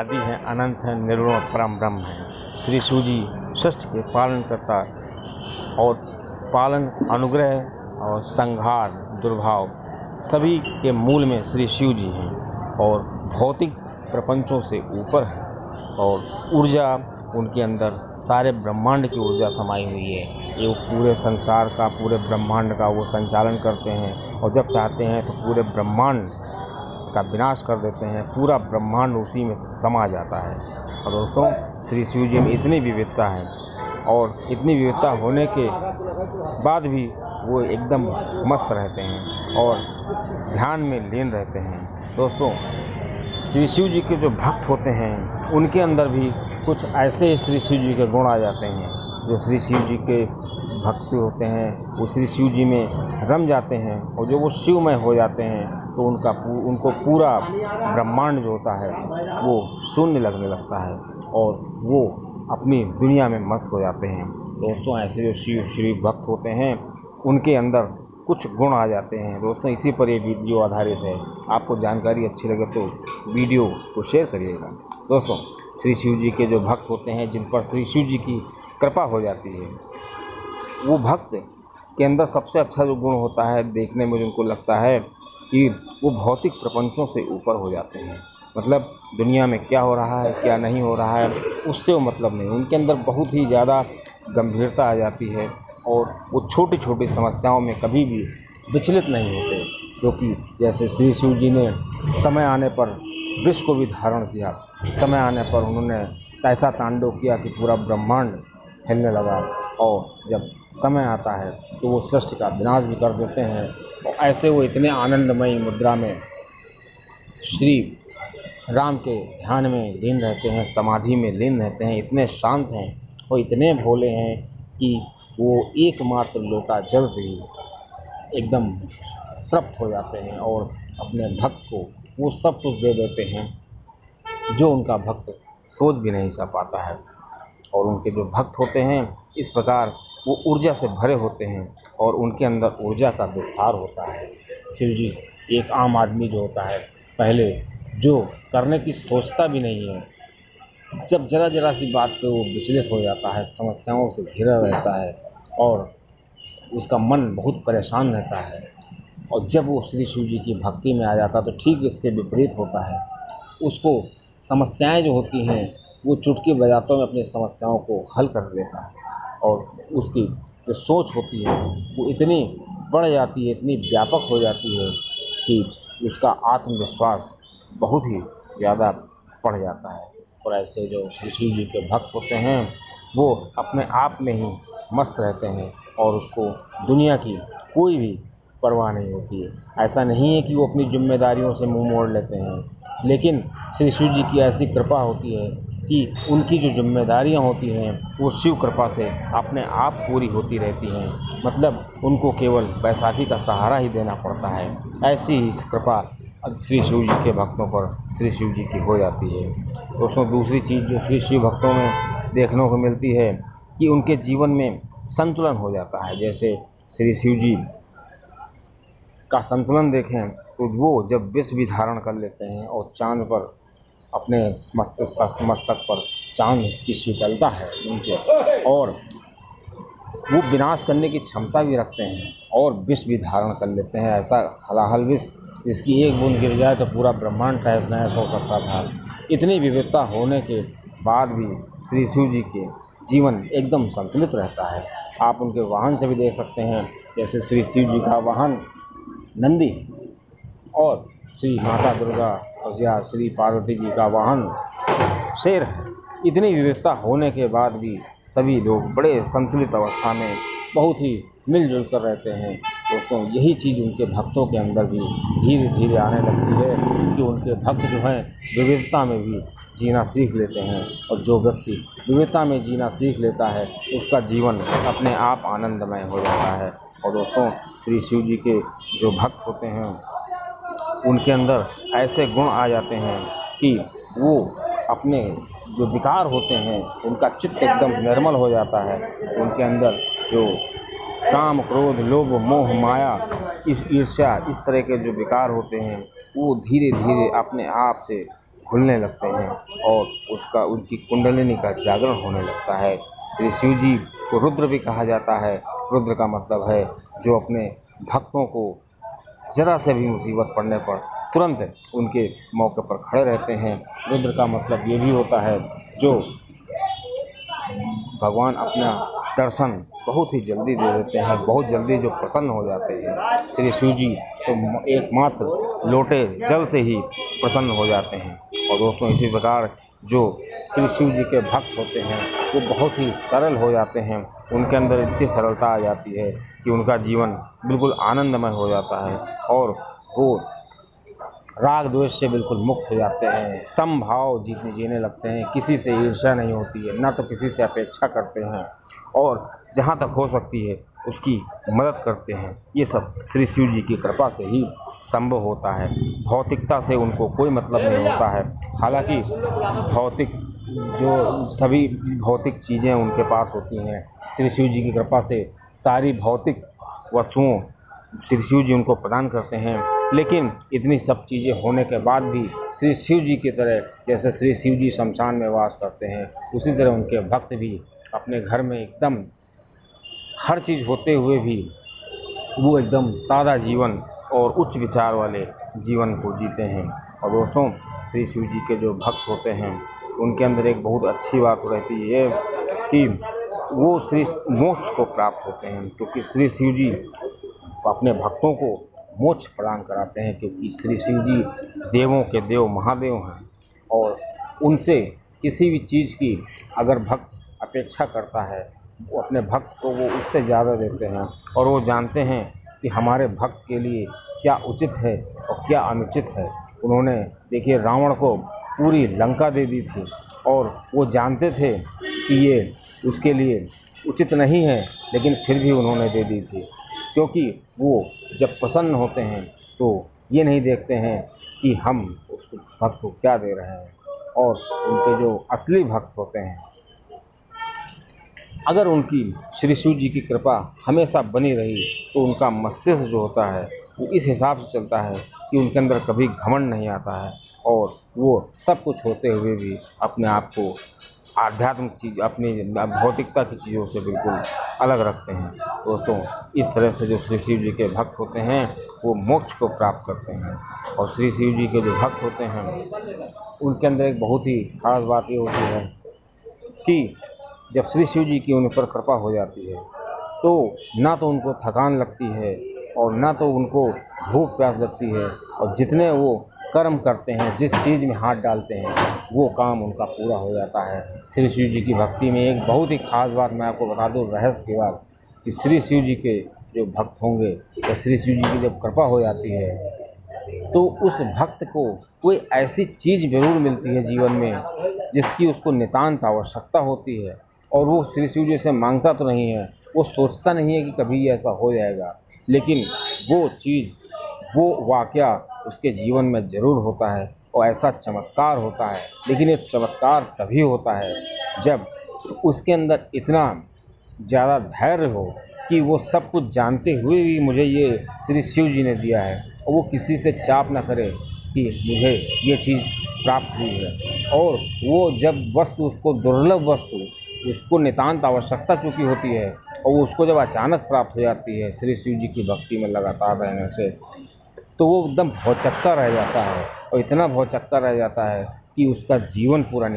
आदि हैं, अनंत हैं, निर्गुण परम ब्रह्म हैं। श्री शिव जी सृष्टि के पालन करता और पालन, अनुग्रह और संहार, दुर्भाव सभी के मूल में श्री शिव जी हैं और भौतिक प्रपंचों से ऊपर हैं और ऊर्जा उनके अंदर सारे ब्रह्मांड की ऊर्जा समाई हुई है। ये पूरे संसार का, पूरे ब्रह्मांड का वो संचालन करते हैं और जब चाहते हैं तो पूरे ब्रह्मांड का विनाश कर देते हैं। पूरा ब्रह्मांड उसी में समा जाता है। और दोस्तों, श्री शिव जी में इतनी विविधता है और इतनी विविधता होने के बाद भी वो एकदम मस्त रहते हैं और ध्यान में लीन रहते हैं। दोस्तों, श्री शिव जी के जो भक्त होते हैं उनके अंदर भी कुछ ऐसे श्री शिव जी के गुण आ जाते हैं। जो श्री शिव जी के भक्त होते हैं वो श्री शिव जी में रम जाते हैं और जो वो शिवमय हो जाते हैं तो उनको पूरा ब्रह्मांड जो होता है वो शून्य लगने लगता है और वो अपनी दुनिया में मस्त हो जाते हैं। दोस्तों, ऐसे जो शिव श्री भक्त होते हैं उनके अंदर कुछ गुण आ जाते हैं। दोस्तों, इसी पर ये वीडियो आधारित है। आपको जानकारी अच्छी लगे तो वीडियो को शेयर करिएगा। दोस्तों, श्री शिव जी के जो भक्त होते हैं, जिन पर श्री शिव जी की कृपा हो जाती है, वो भक्त के अंदर सबसे अच्छा जो गुण होता है, देखने में जिनको लगता है कि वो भौतिक प्रपंचों से ऊपर हो जाते हैं। मतलब दुनिया में क्या हो रहा है, क्या नहीं हो रहा है, उससे वो मतलब नहीं। उनके अंदर बहुत ही ज़्यादा गंभीरता आ जाती है और वो छोटी छोटी समस्याओं में कभी भी विचलित नहीं होते। क्योंकि जैसे श्री शिव जी ने समय आने पर विश्व को भी धारण किया, समय आने पर उन्होंने ऐसा तांडव किया कि पूरा ब्रह्मांड हिलने लगा और जब समय आता है तो वो सृष्टि का विनाश भी कर देते हैं। और ऐसे वो इतने आनंदमयी मुद्रा में श्री राम के ध्यान में लीन रहते हैं, समाधि में लीन रहते हैं, इतने शांत हैं और इतने भोले हैं कि वो एकमात्र लोटा जल से ही एकदम तृप्त हो जाते हैं और अपने भक्त को वो सब कुछ दे देते हैं जो उनका भक्त सोच भी नहीं पाता है। और उनके जो भक्त होते हैं इस प्रकार वो ऊर्जा से भरे होते हैं और उनके अंदर ऊर्जा का विस्तार होता है। शिव जी एक आम आदमी जो होता है, पहले जो करने की सोचता भी नहीं है, जब जरा जरा सी बात पे वो विचलित हो जाता है, समस्याओं से घिरा रहता है और उसका मन बहुत परेशान रहता है, और जब वो श्री शिव जी की भक्ति में आ जाता है तो ठीक इसके विपरीत होता है। उसको समस्याएं जो होती हैं वो चुटकी बजातों में अपनी समस्याओं को हल कर लेता है और उसकी जो सोच होती है वो इतनी बढ़ जाती है, इतनी व्यापक हो जाती है कि उसका आत्मविश्वास बहुत ही ज़्यादा बढ़ जाता है। और ऐसे जो श्री शिव जी के भक्त होते हैं वो अपने आप में ही मस्त रहते हैं और उसको दुनिया की कोई भी परवाह नहीं होती है। ऐसा नहीं है कि वो अपनी जिम्मेदारियों से मुंह मोड़ लेते हैं, लेकिन श्री शिव जी की ऐसी कृपा होती है कि उनकी जो जिम्मेदारियां होती हैं वो शिव कृपा से अपने आप पूरी होती रहती हैं। मतलब उनको केवल बैसाखी का सहारा ही देना पड़ता है। ऐसी ही कृपा श्री शिव जी के भक्तों पर श्री शिव जी की हो जाती है। दोस्तों, दूसरी चीज़ जो श्री शिव भक्तों में देखने को मिलती है कि उनके जीवन में संतुलन हो जाता है। जैसे श्री शिव जी का संतुलन देखें तो वो जब विष भी धारण कर लेते हैं और चांद पर अपने मस्तक पर चांद की शीतलता है उनके, और वो विनाश करने की क्षमता भी रखते हैं और विष भी धारण कर लेते हैं। ऐसा हलाहल विष जिसकी एक बूंद गिर जाए तो पूरा ब्रह्मांड तहस नहस हो सकता था। इतनी विविधता होने के बाद भी श्री शिव जी के जीवन एकदम संतुलित रहता है। आप उनके वाहन से भी देख सकते हैं, जैसे श्री शिव जी का वाहन नंदी और श्री माता दुर्गा और या श्री पार्वती जी का वाहन शेर है। इतनी विविधता होने के बाद भी सभी लोग बड़े संतुलित अवस्था में बहुत ही मिलजुल कर रहते हैं। दोस्तों, यही चीज़ उनके भक्तों के अंदर भी धीरे धीरे आने लगती है कि उनके भक्त जो हैं विविधता में भी जीना सीख लेते हैं, और जो व्यक्ति विविधता में जीना सीख लेता है उसका जीवन अपने आप आनंदमय हो जाता है। और दोस्तों, श्री शिव जी के जो भक्त होते हैं उनके अंदर ऐसे गुण आ जाते हैं कि वो अपने जो विकार होते हैं उनका चित्त एकदम निर्मल हो जाता है। उनके अंदर जो काम, क्रोध, लोभ, मोह, माया, ईर्ष्या, इस तरह के जो विकार होते हैं वो धीरे धीरे अपने आप से खुलने लगते हैं और उनकी कुंडलिनी का जागरण होने लगता है। श्री शिव जी को रुद्र भी कहा जाता है। रुद्र का मतलब है जो अपने भक्तों को ज़रा से भी मुसीबत पड़ने पर तुरंत उनके मौके पर खड़े रहते हैं। रुद्र का मतलब ये भी होता है जो भगवान अपना दर्शन बहुत ही जल्दी दे देते हैं, बहुत जल्दी जो प्रसन्न हो जाते हैं। श्री शिव जी तो एकमात्र लोटे जल से ही प्रसन्न हो जाते हैं। और दोस्तों, इसी प्रकार जो श्री शिव जी के भक्त होते हैं वो बहुत ही सरल हो जाते हैं। उनके अंदर इतनी सरलता आ जाती है कि उनका जीवन बिल्कुल आनंदमय हो जाता है और वो राग द्वेष से बिल्कुल मुक्त हो जाते हैं। समभाव जीने लगते हैं, किसी से ईर्ष्या नहीं होती है, ना तो किसी से अपेक्षा करते हैं और जहाँ तक हो सकती है उसकी मदद करते हैं। ये सब श्री शिव जी की कृपा से ही संभव होता है। भौतिकता से उनको कोई मतलब नहीं होता है। हालांकि सभी भौतिक चीज़ें उनके पास होती हैं। श्री शिव जी की कृपा से सारी भौतिक वस्तुओं श्री शिव जी उनको प्रदान करते हैं। लेकिन इतनी सब चीज़ें होने के बाद भी श्री शिव जी की तरह, जैसे श्री शिव जी शमशान में वास करते हैं, उसी तरह उनके भक्त भी अपने घर में एकदम हर चीज़ होते हुए भी वो एकदम सादा जीवन और उच्च विचार वाले जीवन को जीते हैं। और दोस्तों, श्री शिव जी के जो भक्त होते हैं उनके अंदर एक बहुत अच्छी बात रहती है कि वो श्री मोक्ष को प्राप्त होते हैं, क्योंकि श्री शिव जी अपने भक्तों को मोक्ष प्रदान कराते हैं। क्योंकि श्री शिव जी देवों के देव महादेव हैं और उनसे किसी भी चीज़ की अगर भक्त अपेक्षा करता है, वो अपने भक्त को वो उससे ज़्यादा देते हैं। और वो जानते हैं कि हमारे भक्त के लिए क्या उचित है और क्या अनुचित है। उन्होंने देखिए रावण को पूरी लंका दे दी थी और वो जानते थे कि ये उसके लिए उचित नहीं है, लेकिन फिर भी उन्होंने दे दी थी। क्योंकि वो जब प्रसन्न होते हैं तो ये नहीं देखते हैं कि हम उस भक्त को क्या दे रहे हैं। और उनके जो असली भक्त होते हैं, अगर उनकी श्री शिव जी की कृपा हमेशा बनी रही तो उनका मस्तिष्क जो होता है वो इस हिसाब से चलता है कि उनके अंदर कभी घमंड नहीं आता है और वो सब कुछ होते हुए भी अपने आप को आध्यात्मिक चीज़, अपनी भौतिकता की चीज़ों से बिल्कुल अलग रखते हैं। दोस्तों, इस तरह से जो श्री शिव जी के भक्त होते हैं वो मोक्ष को प्राप्त करते हैं। और श्री शिव जी के जो भक्त होते हैं उनके अंदर एक बहुत ही खास बात ये होती है कि जब श्री शिव जी की उन पर कृपा हो जाती है तो ना तो उनको थकान लगती है और ना तो उनको भूख प्यास लगती है। और जितने वो कर्म करते हैं, जिस चीज़ में हाथ डालते हैं, वो काम उनका पूरा हो जाता है। श्री शिव जी की भक्ति में एक बहुत ही खास बात मैं आपको बता दूं रहस्य की बात, कि श्री शिव जी के जो भक्त होंगे या श्री शिव जी की जब कृपा हो जाती है तो उस भक्त को कोई ऐसी चीज़ ज़रूर मिलती है जीवन में जिसकी उसको नितांत आवश्यकता होती है। और वो श्री शिव जी से मांगता तो नहीं है, वो सोचता नहीं है कि कभी ये ऐसा हो जाएगा, लेकिन वो चीज़, वो वाक़या उसके जीवन में ज़रूर होता है और ऐसा चमत्कार होता है। लेकिन ये चमत्कार तभी होता है जब उसके अंदर इतना ज़्यादा धैर्य हो कि वो सब कुछ जानते हुए भी मुझे ये श्री शिव जी ने दिया है और वो किसी से चाप ना करे कि मुझे ये चीज़ प्राप्त हुई है। और वो जब वस्तु, उसको दुर्लभ वस्तु, उसको नितांत आवश्यकता चूँकि होती है और वो उसको जब अचानक प्राप्त हो जाती है श्री शिव जी की भक्ति में लगातार रहने से, तो वो एकदम भौचक्का रह जाता है और इतना भौचक्का रह जाता है कि उसका जीवन पूरा